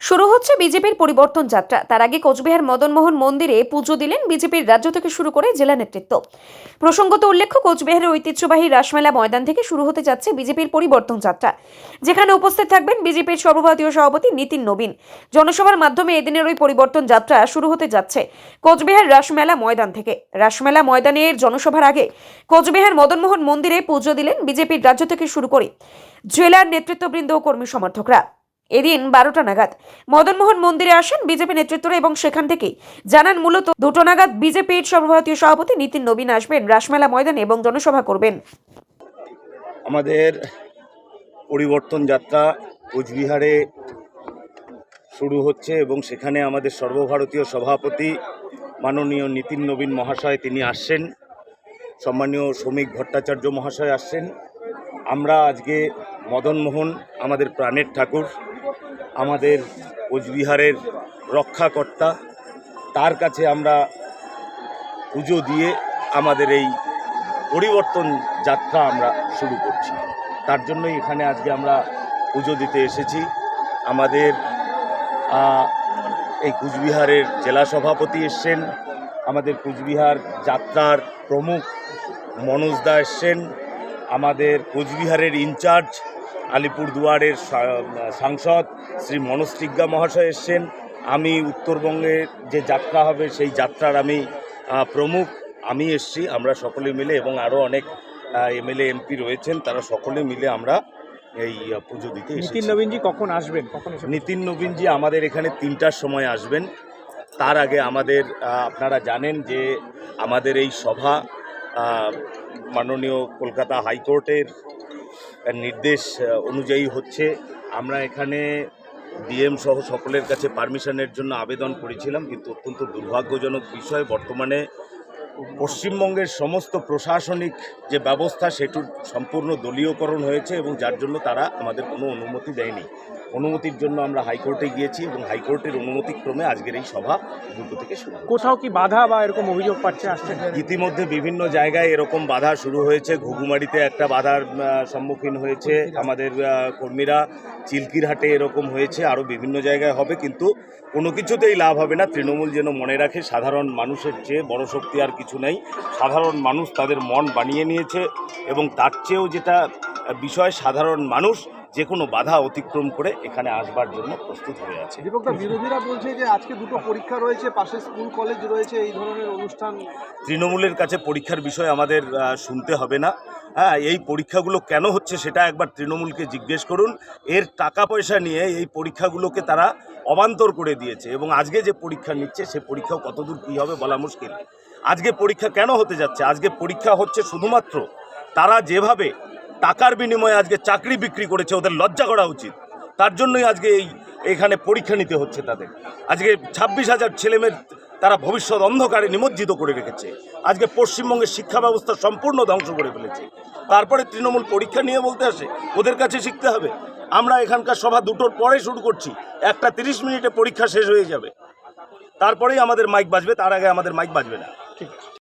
শুরু হচ্ছে বিজেপির পরিবর্তন যাত্রা। তার আগে কোচবিহার মদনমোহন মন্দিরে পুজো দিলেন বিজেপির রাজ্য থেকে শুরু করে জেলা নেতৃত্ব। প্রসঙ্গত উল্লেখ্য, কোচবিহারের ঐতিহ্যবাহী রাসমেলা ময়দান থেকে শুরু হতে যাচ্ছে বিজেপির পরিবর্তন যাত্রা, যেখানে উপস্থিত থাকবেন বিজেপির সর্বভারতীয় সভাপতি নীতিন নবীন। জনসভার মাধ্যমে এদিনের ওই পরিবর্তন যাত্রা শুরু হতে যাচ্ছে কোচবিহার রাসমেলা ময়দান থেকে। রাসমেলা ময়দানের জনসভার আগে কোচবিহার মদনমোহন মন্দিরে পুজো দিলেন বিজেপির রাজ্য থেকে শুরু করে জেলার নেতৃত্ববৃন্দ ও কর্মী সমর্থকরা। এদিন 12টা নাগাদ মদনমোহন মন্দিরে আসেন বিজেপি নেতৃত্বরা এবং সেখান থেকেই জানান মূলত 2টো নাগাদ বিজেপির সর্বভারতীয় সভাপতি নীতিন নবীন আসবেন রাসমেলা ময়দানে এবং জনসভা করবেন। আমাদের পরিবর্তন যাত্রা কোচবিহারে শুরু হচ্ছে এবং সেখানে আমাদের সর্বভারতীয় সভাপতি মাননীয় নীতিন নবীন মহাশয় তিনি আসছেন, সম্মানীয় শ্রমিক ভট্টাচার্য মহাশয় আসছেন। আমরা আজকে মদনমোহন আমাদের প্রাণের ঠাকুর, আমাদের কোচবিহারের রক্ষাকর্তা, তার কাছে আমরা পুজো দিয়ে আমাদের এই পরিবর্তন যাত্রা আমরা শুরু করছি। তার জন্যই এখানে আজকে আমরা পুজো দিতে এসেছি। আমাদের এই কোচবিহারের জেলা সভাপতি এসছেন, আমাদের কোচবিহার যাত্রার প্রমুখ মনোজ দা এসছেন, আমাদের কোচবিহারের ইনচার্জ আলিপুরদুয়ারের সাংসদ শ্রী মনোজ টিগ্গা মহাশয় এসছেন। আমি উত্তরবঙ্গের যে যাত্রা হবে সেই যাত্রার আমি প্রমুখ, আমি এসছি। আমরা সকলে মিলে এবং আরও অনেক এমএলএ এমপি রয়েছেন, তারা সকলে মিলে আমরা এই পুজো দিতে এসেছি। নীতিন নবীনজি কখন আসবেন? নীতিন নবীনজি আমাদের এখানে 3টার সময় আসবেন। তার আগে আমাদের আপনারা জানেন যে আমাদের এই সভা মাননীয় কলকাতা হাইকোর্টের নির্দেশ অনুযায়ী হচ্ছে। আমরা এখানে ডিএম সহ সকলের কাছে পারমিশনের জন্য আবেদন করেছিলাম, কিন্তু অত্যন্ত দুর্ভাগ্যজনক বিষয়, বর্তমানে পশ্চিমবঙ্গের সমস্ত প্রশাসনিক যে ব্যবস্থা সেটির সম্পূর্ণ দলীয়করণ হয়েছে এবং যার জন্য তারা আমাদের কোনো অনুমতি দেয়নি। অনুমতির জন্য আমরা হাইকোর্টে গিয়েছি এবং হাইকোর্টের অনুমতিক্রমে আজকের এই সভা 2টো থেকে শুরু। কোথাও কি বাধা বা এরকম অভিযোগ পাচ্ছে আসছে? ইতিমধ্যে বিভিন্ন জায়গায় এরকম বাধা শুরু হয়েছে। ঘুঘুমারিতে একটা বাধার সম্মুখীন হয়েছে আমাদের কর্মীরা, চিল্কিরহাটে এরকম হয়েছে, আরও বিভিন্ন জায়গায় হবে, কিন্তু কোনো কিছুতেই লাভ হবে না। তৃণমূল যেন মনে রাখে সাধারণ মানুষের চেয়ে বড় শক্তি আর কিছু নেই। সাধারণ মানুষ তাদের মন বানিয়ে নিয়েছে এবং তার চেয়েও যেটা বিষয়, সাধারণ মানুষ যে কোনো বাধা অতিক্রম করে এখানে আসবার জন্য প্রস্তুত হয়ে আছে। দীপকদা, বিরোধীরা বলছে যে আজকে 2টো পরীক্ষা রয়েছে, পাশে স্কুল কলেজ রয়েছে, এই ধরনের অনুষ্ঠান। তৃণমূলের কাছে পরীক্ষার বিষয় আমাদের শুনতে হবে না। এই পরীক্ষাগুলো কেন হচ্ছে সেটা একবার তৃণমূলকে জিজ্ঞেস করুন। এর টাকা পয়সা নিয়ে এই পরীক্ষাগুলোকে তারা অবান্তর করে দিয়েছে এবং আজকে যে পরীক্ষা নিচ্ছে সে পরীক্ষাও কতদূর কী হবে বলা মুশকিল। আজকে পরীক্ষা কেন হতে যাচ্ছে? আজকে পরীক্ষা হচ্ছে শুধুমাত্র তারা যেভাবে টাকার বিনিময়ে আজকে চাকরি বিক্রি করেছে, ওদের লজ্জা করা উচিত। তার জন্যই আজকে এখানে পরীক্ষা নিতে হচ্ছে তাদের। আজকে 26,000 ছেলেমেয়ের তারা ভবিষ্যৎ অন্ধকারে নিমজ্জিত করে রেখেছে। আজকে পশ্চিমবঙ্গের শিক্ষা ব্যবস্থা সম্পূর্ণ ধ্বংস করে ফেলেছে। তারপরে তৃণমূল পরীক্ষা নিয়ে বলতে আসে, ওদের কাছে শিখতে হবে। আমরা এখানকার সভা 2টোর পরে শুরু করছি, 1টা 30 মিনিটে পরীক্ষা শেষ হয়ে যাবে, তারপরেই আমাদের মাইক বাজবে, তার আগে আমাদের মাইক বাজবে না। ঠিক আছে।